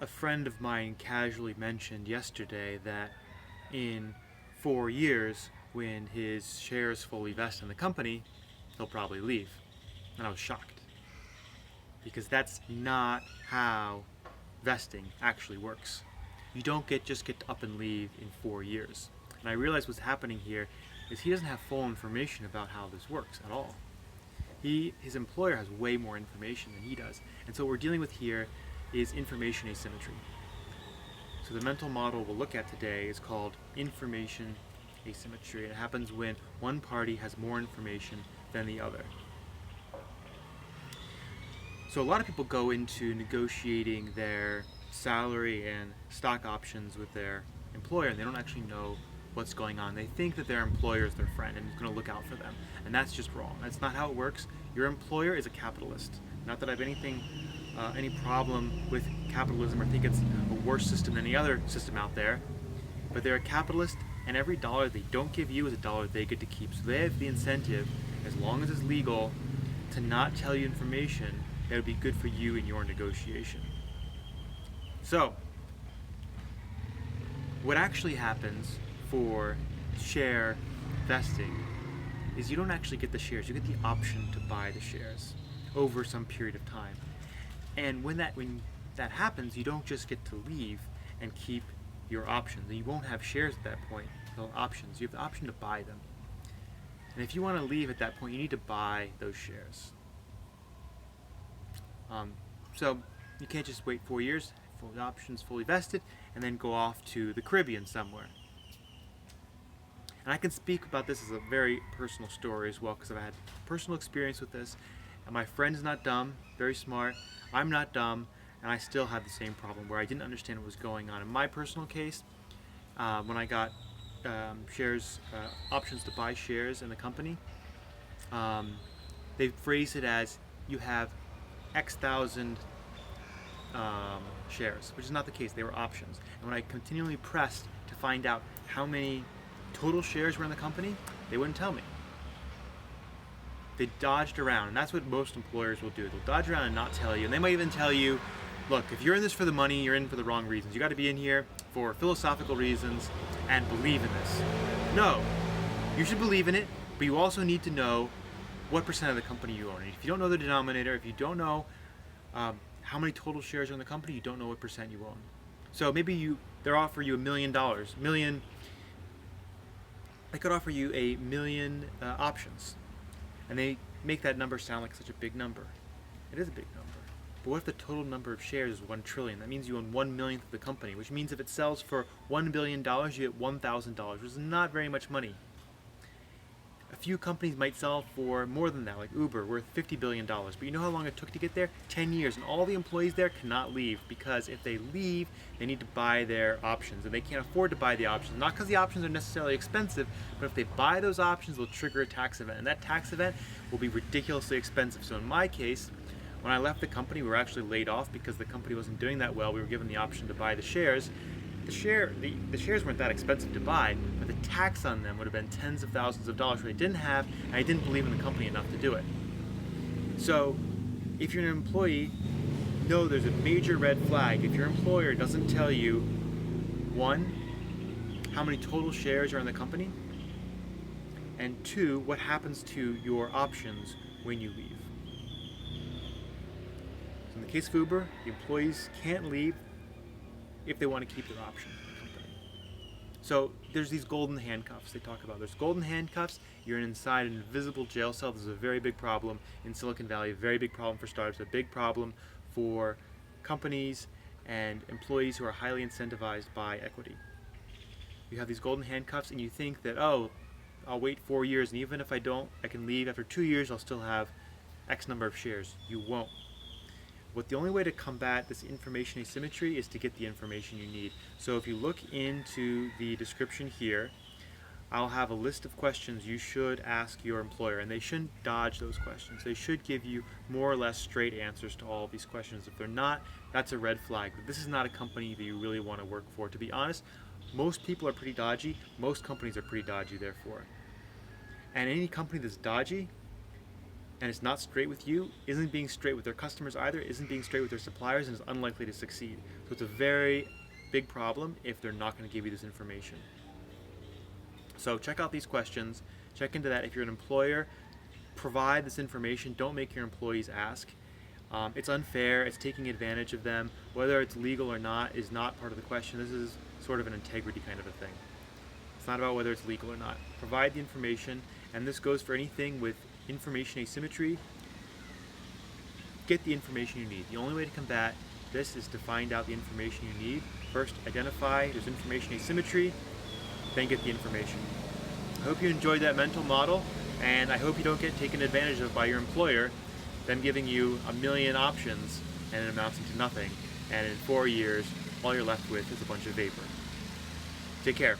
A friend of mine casually mentioned yesterday that in 4 years, when his shares fully vest in the company, he'll probably leave. And I was shocked. Because that's not how vesting actually works. You don't just get to up and leave in 4 years. And I realized what's happening here is he doesn't have full information about how this works at all. His employer has way more information than he does. And so what we're dealing with here is information asymmetry. So the mental model we'll look at today is called information asymmetry. It happens when one party has more information than the other. So a lot of people go into negotiating their salary and stock options with their employer, and they don't actually know what's going on. They think that their employer is their friend and is going to look out for them, and that's just wrong. That's not how it works. Your employer is a capitalist. Not that I have any problem with capitalism or think it's a worse system than any other system out there, but they're a capitalist, and every dollar they don't give you is a dollar they get to keep. So they have the incentive, as long as it's legal, to not tell you information that would be good for you in your negotiation. So, what actually happens for share vesting is you don't actually get the shares, you get the option to buy the shares over some period of time. And when that happens, you don't just get to leave and keep your options. You won't have shares at that point, they'll options. You have the option to buy them. And if you want to leave at that point, you need to buy those shares. So you can't just wait 4 years, the options fully vested, and then go off to the Caribbean somewhere. And I can speak about this as a very personal story as well, because I've had personal experience with this. And my friend's not dumb, very smart. I'm not dumb, and I still had the same problem where I didn't understand what was going on. In my personal case, when I got options to buy shares in the company, they phrased it as you have X thousand shares, which is not the case. They were options. And when I continually pressed to find out how many total shares were in the company, they wouldn't tell me. They dodged around, and that's what most employers will do. They'll dodge around and not tell you, and they might even tell you, look, if you're in this for the money, you're in for the wrong reasons. You got to be in here for philosophical reasons and believe in this. No, you should believe in it, but you also need to know what percent of the company you own. And if you don't know the denominator, if you don't know how many total shares are in the company, you don't know what percent you own. So maybe they're offering you $1 million. They could offer you a million options, and they make that number sound like such a big number. It is a big number. But what if the total number of shares is 1 trillion? That means you own 1/1,000,000th of the company, which means if it sells for $1 billion, you get $1,000, which is not very much money. A few companies might sell for more than that, like Uber, worth $50 billion. But you know how long it took to get there? 10 years. And all the employees there cannot leave, because if they leave, they need to buy their options. And they can't afford to buy the options. Not because the options are necessarily expensive, but if they buy those options, they'll trigger a tax event. And that tax event will be ridiculously expensive. So in my case, when I left the company, we were actually laid off because the company wasn't doing that well. We were given the option to buy the shares. The shares weren't that expensive to buy, but the tax on them would have been tens of thousands of dollars, which I didn't have, and I didn't believe in the company enough to do it. So, if you're an employee, know there's a major red flag if your employer doesn't tell you, one, how many total shares are in the company, and two, what happens to your options when you leave. So in the case of Uber, the employees can't leave if they want to keep their option in the company. So there's these golden handcuffs they talk about. There's golden handcuffs. You're inside an invisible jail cell. This is a very big problem in Silicon Valley, a very big problem for startups, a big problem for companies and employees who are highly incentivized by equity. You have these golden handcuffs and you think that, oh, I'll wait 4 years, and even if I don't, I can leave. After 2 years, I'll still have X number of shares. You won't. The only way to combat this information asymmetry is to get the information you need. So if you look into the description here, I'll have a list of questions you should ask your employer, and they shouldn't dodge those questions. They should give you more or less straight answers to all of these questions. If they're not, that's a red flag. But this is not a company that you really want to work for. To be honest, most people are pretty dodgy. Most companies are pretty dodgy, therefore. And any company that's dodgy, and it's not straight with you, isn't being straight with their customers either, isn't being straight with their suppliers, and is unlikely to succeed. So it's a very big problem if they're not going to give you this information. So check out these questions, check into that. If you're an employer, provide this information. Don't make your employees ask. It's unfair, it's taking advantage of them. Whether it's legal or not is not part of the question. This is sort of an integrity kind of a thing. It's not about whether it's legal or not. Provide the information, and this goes for anything with information asymmetry. Get the information you need. The only way to combat this is to find out the information you need. First, identify there's information asymmetry, then get the information. I hope you enjoyed that mental model, and I hope you don't get taken advantage of by your employer, them giving you a million options and it amounts to nothing, and in 4 years, all you're left with is a bunch of vapor. Take care.